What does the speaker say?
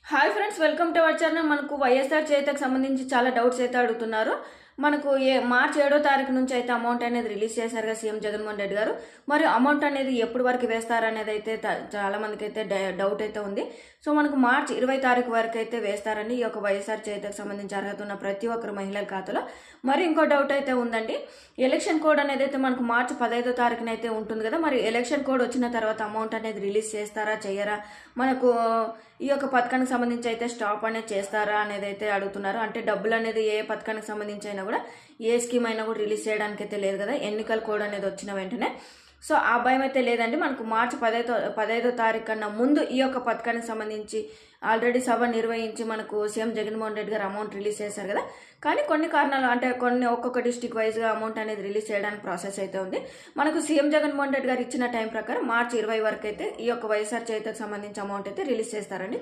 Hi friends, welcome to our channel. మనకు వైఎస్ఆర్ చేతకు సంబంధించి చాలా డౌట్స్ అయితే అడుగుతున్నారు. మనకు మార్చి 7వ తారీఖు నుంచి అయితే అమౌంట్ అనేది రిలీజ్ చేశారుగా సీఎం జగన్మోహన్ రెడ్డి గారు. మరి అమౌంట్ అనేది ఎప్పుడు వరకు వేస్తారనేది అయితే చాలా మందికి అయితే డౌట్ అయితే ఉంది. సో మనకు మార్చి 20 తారీఖు వరకు అయితే వేస్తారండి ఈ యొక్క వైఎస్ఆర్ చేతకు సంబంధించి అర్హత ఉన్న ప్రతి ఒక్కరు మహిళల ఖాతాలో. మరి ఇంకో డౌట్ అయితే ఉందండి. ఎలక్షన్ కోడ్ అనేది అయితే మనకు మార్చి 15వ తారీఖున అయితే ఉంటుంది కదా. మరి ఎలక్షన్ కోడ్ వచ్చిన తర్వాత అమౌంట్ అనేది రిలీజ్ చేస్తారా చేయరా, మనకు ఈ యొక్క పథకానికి సంబంధించి అయితే స్టాప్ అనేది చేస్తారా అనేది అయితే అడుగుతున్నారు. అంటే డబ్బులు అనేది ఏ పథకానికి సంబంధించి అయినా కూడా, ఏ స్కీమ్ అయినా కూడా రిలీజ్ చేయడానికి అయితే లేదు కదా ఎన్నికల కోడ్ అనేది వచ్చిన వెంటనే. సో ఆ భయం అయితే లేదండి. మనకు మార్చి 15వ తారీఖు కన్నా ముందు ఈ యొక్క పథకానికి సంబంధించి ఆల్రెడీ సభ నిర్వహించి మనకు సీఎం జగన్మోహన్ రెడ్డి గారు అమౌంట్ రిలీజ్ చేశారు కదా. కానీ కొన్ని కారణాలు, అంటే ఒక్కొక్క డిస్టిక్ వైజ్గా అమౌంట్ అనేది రిలీజ్ చేయడానికి ప్రాసెస్ అయితే ఉంది. మనకు సీఎం జగన్మోహన్ రెడ్డి గారు ఇచ్చిన టైం ప్రకారం మార్చి 20 వరకు అయితే ఈ యొక్క వైఎస్ఆర్ చేతకు సంబంధించి అమౌంట్ అయితే రిలీజ్ చేస్తారండి.